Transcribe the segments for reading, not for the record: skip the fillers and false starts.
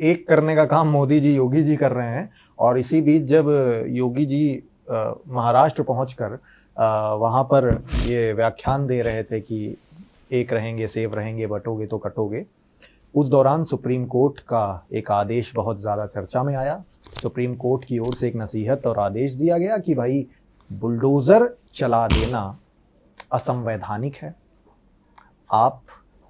एक करने का काम मोदी जी योगी जी कर रहे हैं, और इसी बीच जब योगी जी महाराष्ट्र पहुंचकर वहां पर ये व्याख्यान दे रहे थे कि एक रहेंगे सेव रहेंगे, बटोगे तो कटोगे, उस दौरान सुप्रीम कोर्ट का एक आदेश बहुत ज़्यादा चर्चा में आया। सुप्रीम कोर्ट की ओर से एक नसीहत और आदेश दिया गया कि भाई बुलडोज़र चला देना असंवैधानिक है। आप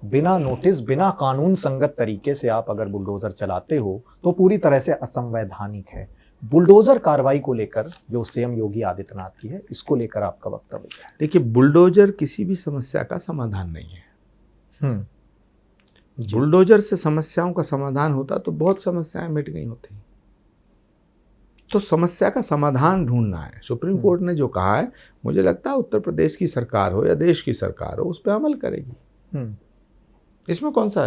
बिना नोटिस, बिना कानून संगत तरीके से आप अगर बुलडोज़र चलाते हो तो पूरी तरह से असंवैधानिक है। बुलडोज़र कार्रवाई को लेकर जो सीएम योगी आदित्यनाथ की है, इसको लेकर आपका वक्तव्य क्या है? देखिए, बुलडोज़र किसी भी समस्या का समाधान नहीं है। बुलडोज़र से समस्याओं का समाधान होता तो बहुत समस्याएं मिट गई होती। तो समस्या का समाधान ढूंढना है। सुप्रीम कोर्ट ने जो कहा है, मुझे लगता है उत्तर प्रदेश की सरकार हो या देश की सरकार हो, उस पर अमल करेगी। इसमें कौन सा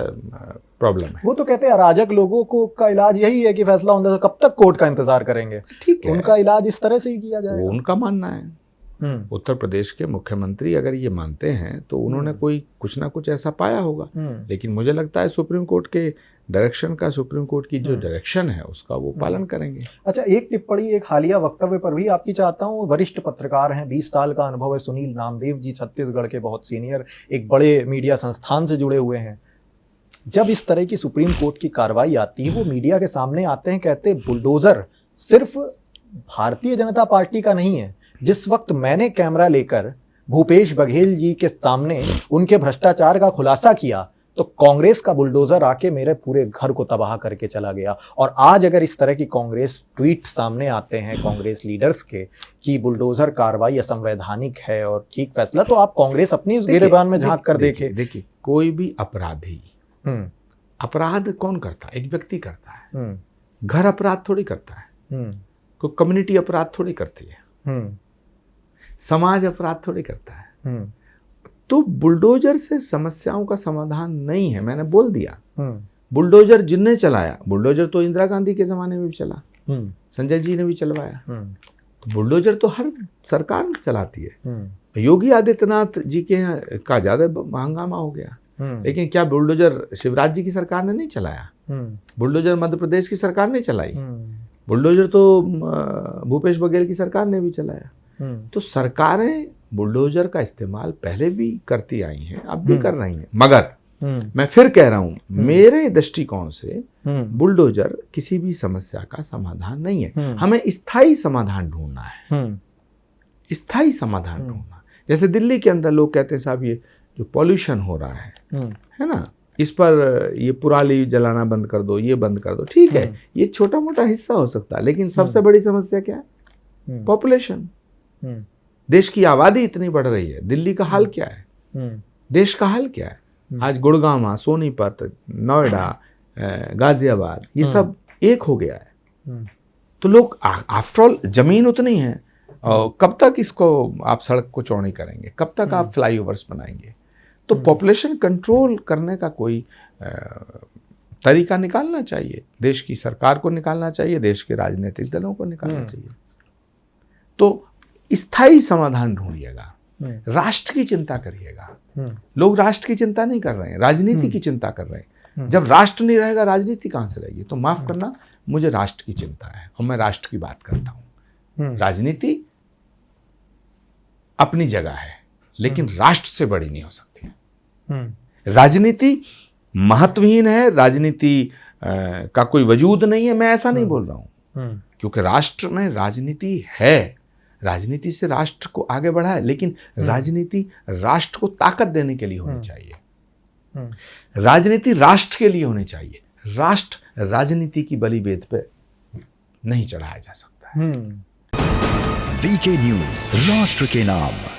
प्रॉब्लम है? वो तो कहते हैं अराजक लोगों को का इलाज यही है कि फैसला होने से कब तक कोर्ट का इंतजार करेंगे। ठीक है, उनका इलाज इस तरह से ही किया जाएगा। वो उनका मानना है। उत्तर प्रदेश के मुख्यमंत्री अगर ये मानते हैं तो उन्होंने कोई कुछ ना कुछ ऐसा पाया होगा। लेकिन मुझे लगता है सुप्रीम कोर्ट के डायरेक्शन का, सुप्रीम कोर्ट की जो डायरेक्शन है उसका वो पालन करेंगे। अच्छा, एक टिप्पणी, एक हालिया वक्तव्य पर भी आपकी चाहता हूँ। वरिष्ठ पत्रकार हैं, 20 साल का अनुभव है सुनील नामदेव जी, छत्तीसगढ़ के बहुत सीनियर, एक बड़े मीडिया संस्थान से जुड़े हुए हैं। जब इस तरह की सुप्रीम कोर्ट की कार्रवाई आती है, वो मीडिया के सामने आते हैं, कहते हैं बुलडोजर सिर्फ भारतीय जनता पार्टी का नहीं है। जिस वक्त मैंने कैमरा लेकर भूपेश बघेल जी के सामने उनके भ्रष्टाचार का खुलासा किया तो कांग्रेस का बुलडोजर आके मेरे पूरे घर को तबाह करके चला गया। और आज अगर इस तरह की कांग्रेस ट्वीट सामने आते हैं कांग्रेस लीडर्स के कि बुलडोजर कार्रवाई असंवैधानिक है और ठीक फैसला, तो आप कांग्रेस अपनी गिरेबान में झांक कर देखे। देखिए, कोई भी अपराधी, अपराध कौन करता है? एक व्यक्ति करता है। घर अपराध थोड़ी करता है, कोई कम्युनिटी अपराध थोड़ी करती है, समाज अपराध थोड़ी करता है। तो बुलडोजर से समस्याओं का समाधान नहीं है, मैंने बोल दिया। बुलडोजर जिनने चलाया, बुलडोजर तो इंदिरा गांधी के जमाने में भी चला, संजय जी ने भी चलवाया। तो बुलडोजर तो हर सरकार चलाती है। योगी आदित्यनाथ जी के का ज्यादा हंगामा हो गया। लेकिन क्या बुलडोजर शिवराज जी की सरकार ने नहीं चलाया? बुलडोजर मध्य प्रदेश की सरकार ने चलाई। बुलडोजर तो भूपेश बघेल की सरकार ने भी चलाया। तो सरकारें बुलडोजर का इस्तेमाल पहले भी करती आई हैं, अब भी कर रही हैं। मगर मैं फिर कह रहा हूं, मेरे दृष्टिकोण से बुलडोजर किसी भी समस्या का समाधान नहीं है। हमें स्थायी समाधान ढूंढना है, स्थायी समाधान ढूंढना। जैसे दिल्ली के अंदर लोग कहते हैं साहब ये जो पॉल्यूशन हो रहा है ना, इस पर ये पुराली जलाना बंद कर दो, ये बंद कर दो। ठीक है, ये छोटा मोटा हिस्सा हो सकता है, लेकिन सबसे बड़ी समस्या क्या है? पॉपुलेशन। देश की आबादी इतनी बढ़ रही है, दिल्ली का हाल क्या है? देश का हाल क्या है? आज गुड़गांव, सोनीपत, नोएडा, गाजियाबाद, ये सब एक हो गया है। तो लोग आफ्टर ऑल जमीन उतनी है, और कब तक इसको आप सड़क को चौड़ी करेंगे? कब तक आप फ्लाईओवर्स बनाएंगे? तो पॉपुलेशन कंट्रोल करने का कोई तरीका निकालना चाहिए। देश की सरकार को निकालना चाहिए, देश के राजनीतिक दलों को निकालना चाहिए। तो स्थायी समाधान ढूंढिएगा, राष्ट्र की चिंता करिएगा। लोग राष्ट्र की चिंता नहीं कर रहे हैं, राजनीति की चिंता कर रहे हैं। जब राष्ट्र नहीं रहेगा, राजनीति कहां से रहेगी? तो माफ करना, मुझे राष्ट्र की चिंता है और मैं राष्ट्र की बात करता हूं। राजनीति अपनी जगह है, लेकिन राष्ट्र से बड़ी नहीं हो सकती। राजनीति महत्वहीन है, राजनीति का कोई वजूद नहीं है, मैं ऐसा नहीं बोल रहा हूं। क्योंकि राष्ट्र में राजनीति है, राजनीति से राष्ट्र को आगे बढ़ाए, लेकिन राजनीति राष्ट्र को ताकत देने के लिए होनी चाहिए। राजनीति राष्ट्र के लिए होनी चाहिए। राष्ट्र राजनीति की बलि वेद पे नहीं चढ़ाया जा सकता है। वीके न्यूज, राष्ट्र के नाम।